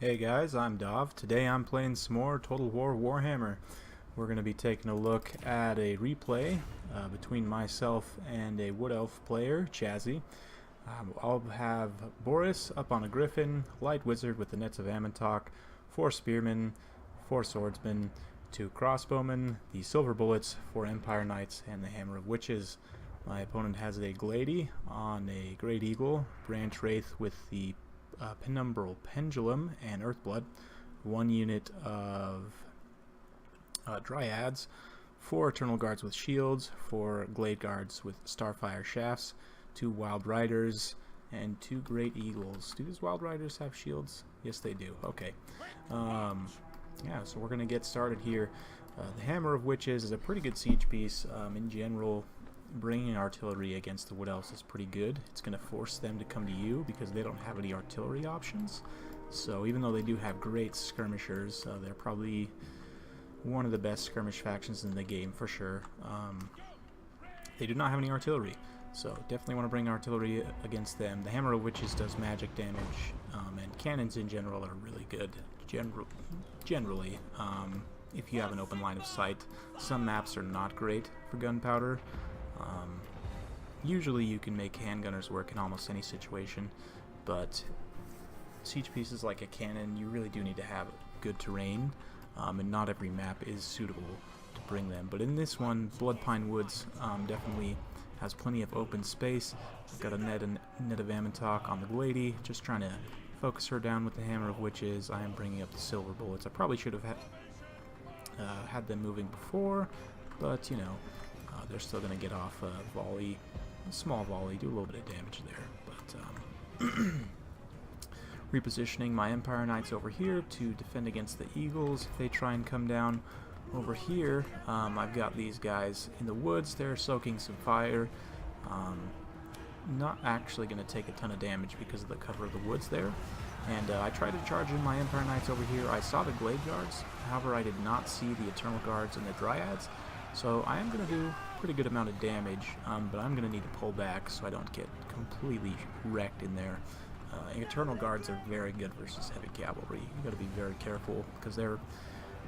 Hey guys, I'm Dov. Today I'm playing some more Total War Warhammer. We're going to be taking a look at a replay between myself and a Wood Elf player, Chazzy. I'll have Boris up on a Griffin, Light Wizard with the Nets of Amantok, 4 Spearmen, 4 Swordsmen, 2 Crossbowmen, the Silver Bullets, 4 Empire Knights, and the Hammer of Witches. My opponent has a Glady on a Great Eagle, Branch Wraith with the Penumbral Pendulum and Earthblood, 1 unit of Dryads, 4 Eternal Guards with shields, 4 Glade Guards with Starfire shafts, 2 Wild Riders, and 2 Great Eagles. Do these Wild Riders have shields? Yes, they do. Okay. Yeah, so we're going to get started here. The Hammer of Witches is a pretty good siege piece. In general, bringing artillery against the Wood Elves is pretty good. It's going to force them to come to you because they don't have any artillery options. So even though they do have great skirmishers, they're probably one of the best skirmish factions in the game for sure. They do not have any artillery, so definitely want to bring artillery against them. The Hammer of Witches does magic damage, and cannons in general are really good. Generally, if you have an open line of sight. Some maps are not great for gunpowder. Usually you can make handgunners work in almost any situation, but siege pieces like a cannon, you really do need to have good terrain, and not every map is suitable to bring them. But in this one, Bloodpine Woods definitely has plenty of open space. I've got a net of Amantok on the Glady, just trying to focus her down with the Hammer of Witches. I am bringing up the Silver Bullets. I probably should have had them moving before, but you know, they're still going to get off a volley, a small volley, do a little bit of damage there. But repositioning my Empire Knights over here to defend against the Eagles if they try and come down. Over here, I've got these guys in the woods. They're soaking some fire. Not actually going to take a ton of damage because of the cover of the woods there. And I tried to charge in my Empire Knights over here. I saw the Glade Guards, however I did not see the Eternal Guards and the Dryads. So I am going to do a pretty good amount of damage, but I'm going to need to pull back so I don't get completely wrecked in there. Eternal Guards are very good versus heavy cavalry. You've got to be very careful because they're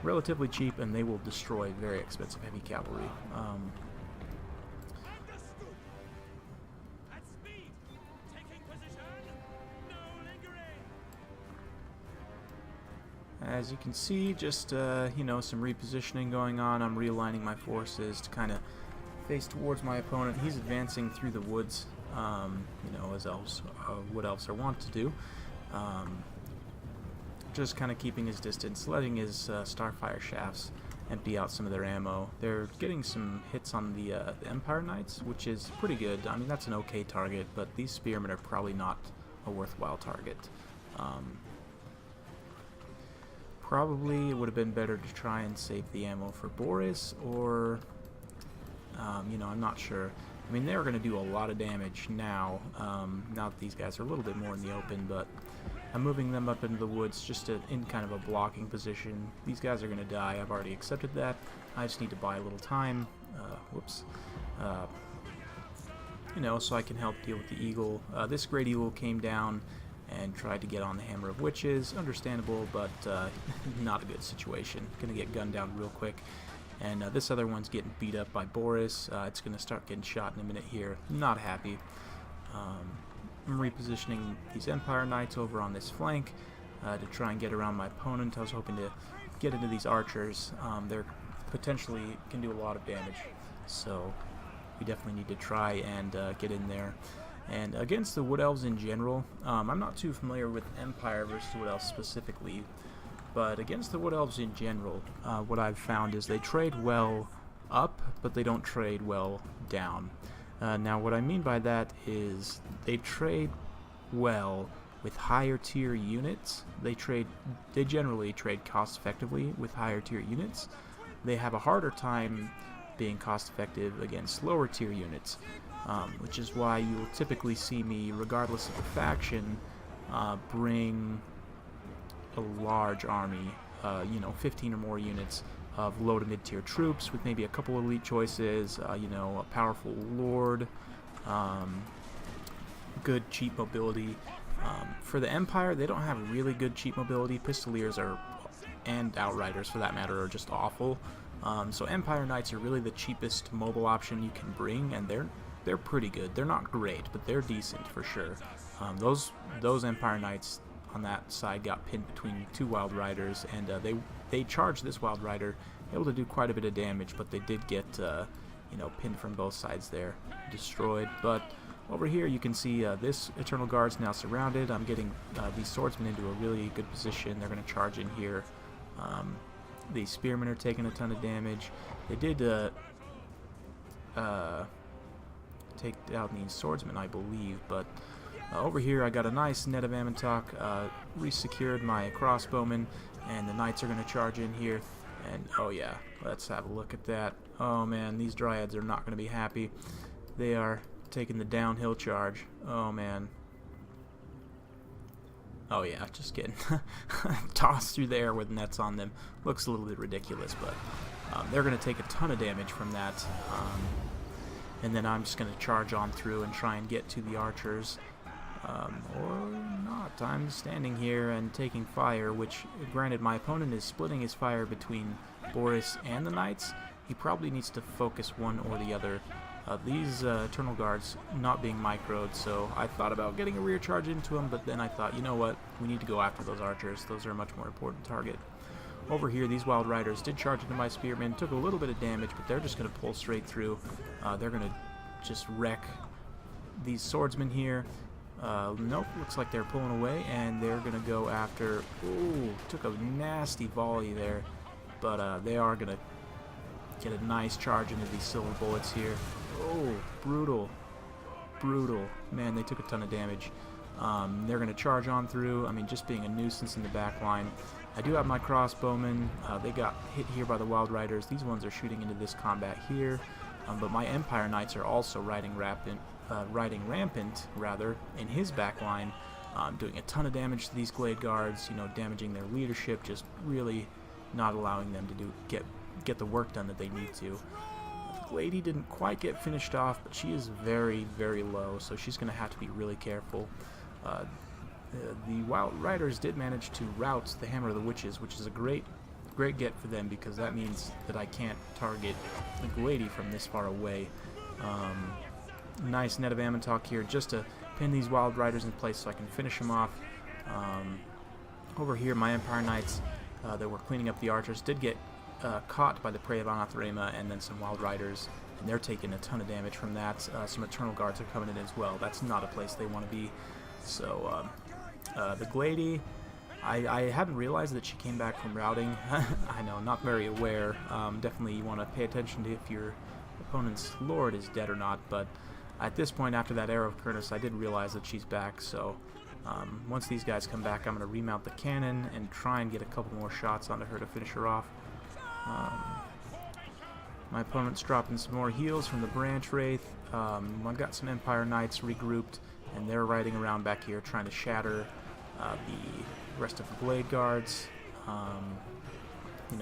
relatively cheap and they will destroy very expensive heavy cavalry. As you can see, just you know, some repositioning going on. I'm realigning my forces to kind of face towards my opponent. He's advancing through the woods, you know, as elves, Wood Elves are wont to do. Just kind of keeping his distance, letting his Starfire shafts empty out some of their ammo. They're getting some hits on the Empire Knights, which is pretty good. I mean, that's an okay target, but these Spearmen are probably not a worthwhile target. Probably it would have been better to try and save the ammo for Boris, or, you know, I'm not sure. I mean, they're going to do a lot of damage now, now that these guys are a little bit more in the open, but I'm moving them up into the woods just in kind of a blocking position. These guys are going to die. I've already accepted that. I just need to buy a little time. Whoops. You know, so I can help deal with the Eagle. This Great Eagle came down and tried to get on the Hammer of Witches. Understandable, but not a good situation. Gonna get gunned down real quick. And this other one's getting beat up by Boris. It's gonna start getting shot in a minute here. Not happy. I'm repositioning these Empire Knights over on this flank to try and get around my opponent. I was hoping to get into these archers. They're potentially can do a lot of damage, so we definitely need to try and get in there. And against the Wood Elves in general, I'm not too familiar with Empire versus Wood Elves specifically, but against the Wood Elves in general, what I've found is they trade well up, but they don't trade well down. Now what I mean by that is they trade well with higher tier units. They generally trade cost effectively with higher tier units. They have a harder time being cost effective against lower tier units. Which is why you will typically see me, regardless of the faction, bring a large army, you know, 15 or more units of low to mid-tier troops with maybe a couple elite choices, you know, a powerful lord, good cheap mobility, For the Empire, they don't have really good cheap mobility. Pistoliers are, and Outriders for that matter, are just awful. So Empire Knights are really the cheapest mobile option you can bring, and they're pretty good. They're not great, but they're decent for sure. Those Empire Knights on that side got pinned between 2 Wild Riders, and they charged this Wild Rider, able to do quite a bit of damage, but they did get pinned from both sides there, destroyed. But over here you can see this Eternal Guard's now surrounded. I'm getting these swordsmen into a really good position. They're going to charge in here. The spearmen are taking a ton of damage. They did take down these swordsmen, I believe, but over here I got a nice net of Ammontok, resecured my crossbowmen, and the knights are going to charge in here. And oh yeah, let's have a look at that. Oh man, these dryads are not going to be happy. They are taking the downhill charge. Oh man. Oh yeah, just getting tossed through the air with nets on them. Looks a little bit ridiculous, but they're going to take a ton of damage from that. And then I'm just going to charge on through and try and get to the archers. Or not. I'm standing here and taking fire, which, granted, my opponent is splitting his fire between Boris and the knights. He probably needs to focus one or the other. These Eternal Guards not being microed, so I thought about getting a rear charge into them, but then I thought, you know what, we need to go after those archers. Those are a much more important target. Over here, these Wild Riders did charge into my spearmen, took a little bit of damage, but they're just going to pull straight through. They're going to just wreck these swordsmen here. Nope, looks like they're pulling away, and they're going to go after... Ooh, took a nasty volley there, but they are going to get a nice charge into these silver bullets here. Oh, brutal. Brutal. Man, they took a ton of damage. They're going to charge on through. I mean, just being a nuisance in the back line. I do have my crossbowmen. They got hit here by the Wild Riders. These ones are shooting into this combat here. But my Empire Knights are also riding rampant in his back line, doing a ton of damage to these Glade Guards, damaging their leadership, just really not allowing them to get the work done that they need to. The Glady didn't quite get finished off, but she is very, very low, so she's going to have to be really careful. The Wild Riders did manage to rout the Hammer of the Witches, which is a great get for them, because that means that I can't target the Glady from this far away. Nice net of Ammontok here just to pin these Wild Riders in place so I can finish them off. Over here, my Empire Knights that were cleaning up the archers did get caught by the Prey of Anathrema and then some Wild Riders, and they're taking a ton of damage from that. Some Eternal Guards are coming in as well. That's not a place they want to be. So the Glady, I hadn't realized that she came back from routing. I know, not very aware. Definitely you want to pay attention to if your opponent's lord is dead or not, but at this point, after that Arrow of Kurnus, I did realize that she's back, so once these guys come back, I'm going to remount the cannon and try and get a couple more shots onto her to finish her off. My opponent's dropping some more heals from the Branch Wraith. I've got some Empire Knights regrouped, and they're riding around back here trying to shatter the rest of the Blade Guards.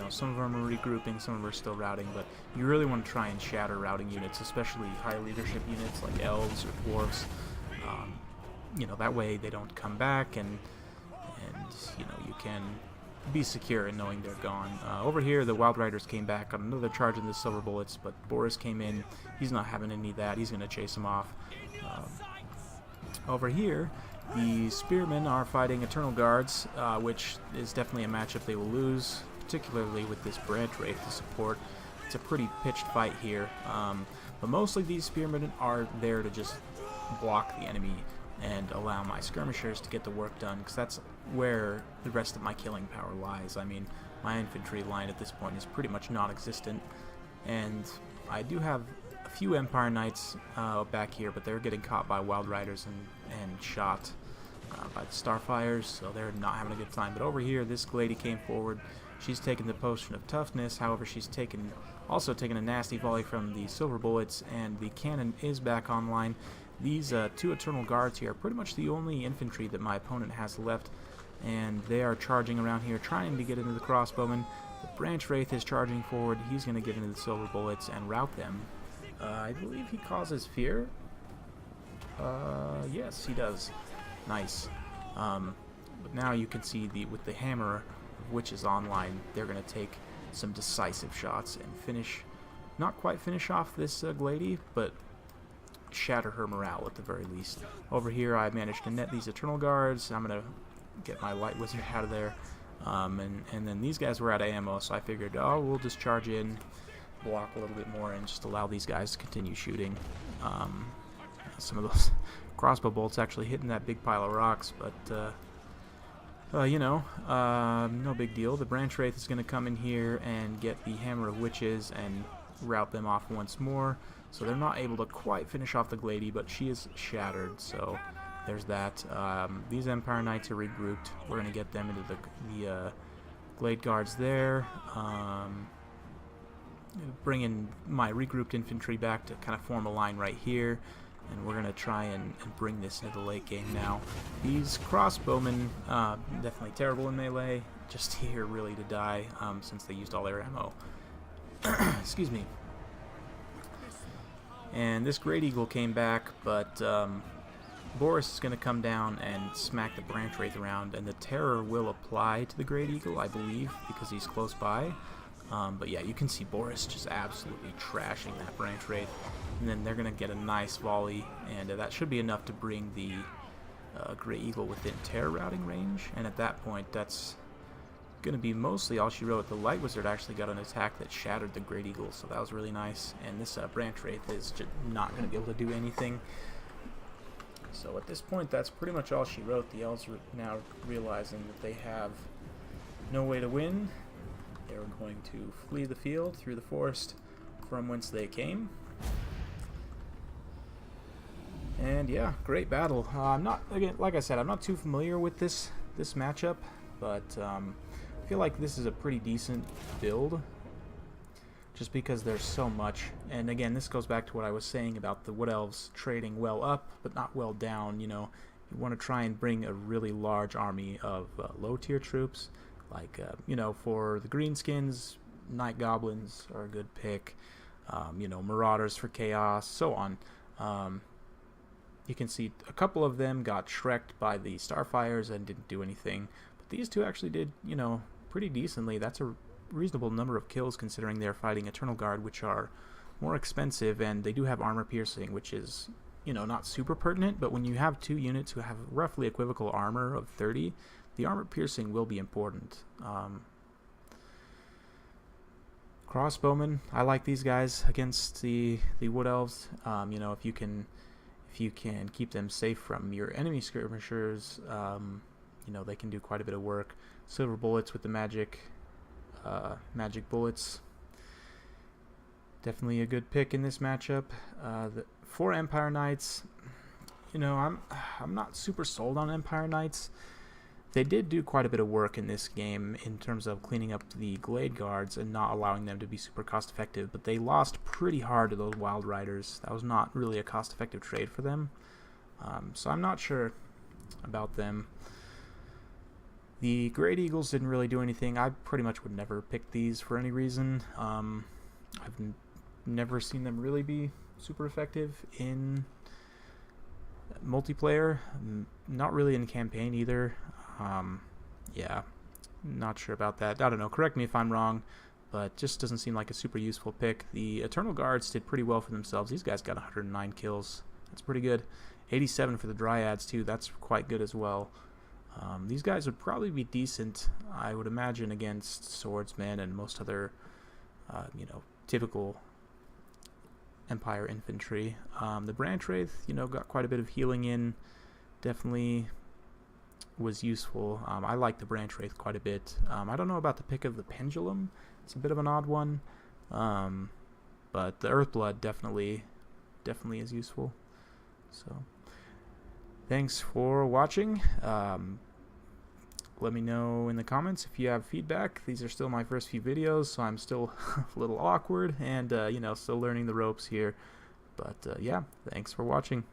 Some of them are regrouping, some of them are still routing, but you really want to try and shatter routing units, especially high leadership units like elves or dwarves. That way they don't come back, and you can be secure in knowing they're gone. Over here, the Wild Riders came back on another charge in the silver bullets, but Boris came in. He's not having any of that. He's going to chase them off. Over here, the Spearmen are fighting Eternal Guards, which is definitely a matchup they will lose, particularly with this Branch Wraith to support. It's a pretty pitched fight here, but mostly these Spearmen are there to just block the enemy and allow my skirmishers to get the work done, because that's where the rest of my killing power lies. I mean, my infantry line at this point is pretty much non-existent, and I do have a few Empire Knights back here, but they're getting caught by Wild Riders and shot by the Starfires, so they're not having a good time. But over here, this Glady came forward. She's taken the Potion of Toughness, however she's also taken a nasty volley from the silver bullets, and the cannon is back online. These 2 Eternal Guards here are pretty much the only infantry that my opponent has left, and they are charging around here trying to get into the crossbowmen. The Branch Wraith is charging forward. He's going to get into the silver bullets and rout them. I believe he causes fear. Yes, he does. Nice. But now you can see with the hammer of witches online, they're going to take some decisive shots and not quite finish off this Glady, but shatter her morale at the very least. Over here I managed to net these Eternal Guards. I'm going to get my Light Wizard out of there. And then these guys were out of ammo, so I figured, oh, we'll just charge in, block a little bit more, and just allow these guys to continue shooting. Some of those crossbow bolts actually hitting that big pile of rocks, but you know, no big deal. The Branch Wraith is going to come in here and get the Hammer of Witches and rout them off once more. So they're not able to quite finish off the Glady, but she is shattered, so there's that. These Empire Knights are regrouped. We're going to get them into the Glade Guards there. Bring in my regrouped infantry back to kind of form a line right here. And we're going to try and bring this into the late game now. These crossbowmen, definitely terrible in melee. Just here really to die since they used all their ammo. Excuse me. And this Great Eagle came back, but Boris is going to come down and smack the Branch Wraith around, and the Terror will apply to the Great Eagle, I believe, because he's close by. But yeah, you can see Boris just absolutely trashing that Branch Wraith, and then they're going to get a nice volley, and that should be enough to bring the Great Eagle within Terror routing range, and at that point, that's going to be mostly all she wrote. The Light Wizard actually got an attack that shattered the Great Eagle, so that was really nice, and this Branch Wraith is just not going to be able to do anything. So at this point, that's pretty much all she wrote. The Elves are now realizing that they have no way to win. They're going to flee the field through the forest from whence they came. And yeah, great battle. I'm not, again, like I said, I'm not too familiar with this matchup, but I feel like this is a pretty decent build, just because there's so much. And again, this goes back to what I was saying about the Wood Elves trading well up, but not well down. You know, you want to try and bring a really large army of low-tier troops. Like, you know, for the Greenskins, Night Goblins are a good pick. You know, Marauders for Chaos, so on. You can see a couple of them got shreked by the Starfires and didn't do anything. But these two actually did, you know, pretty decently. That's a reasonable number of kills considering they're fighting Eternal Guard, which are more expensive, and they do have armor piercing, which is, you know, not super pertinent, but when you have two units who have roughly equivocal armor of 30, the armor piercing will be important. Crossbowmen, I like these guys against the Wood Elves. You know, if you can keep them safe from your enemy skirmishers, you know, they can do quite a bit of work. Silver bullets with the magic bullets, definitely a good pick in this matchup. For Empire Knights, you know, I'm not super sold on Empire Knights. They did do quite a bit of work in this game in terms of cleaning up the Glade Guards and not allowing them to be super cost effective, but they lost pretty hard to those Wild Riders. That was not really a cost effective trade for them, so I'm not sure about them. The Great Eagles didn't really do anything. I pretty much would never pick these for any reason. I've never seen them really be super effective in multiplayer, not really in campaign either. Yeah, not sure about that. I don't know, correct me if I'm wrong, but just doesn't seem like a super useful pick. The Eternal Guards did pretty well for themselves. These guys got 109 kills. That's pretty good. 87 for the Dryads too. That's quite good as well. These guys would probably be decent, I would imagine, against swordsmen and most other, you know, typical Empire infantry. The Branch Wraith, you know, got quite a bit of healing in. Definitely was useful. I like the Branch Wraith quite a bit. I don't know about the pick of the Pendulum. It's a bit of an odd one. But the Earthblood definitely is useful. So, thanks for watching. Let me know in the comments if you have feedback. These are still my first few videos, so I'm still a little awkward and, you know, still learning the ropes here. But, yeah, thanks for watching.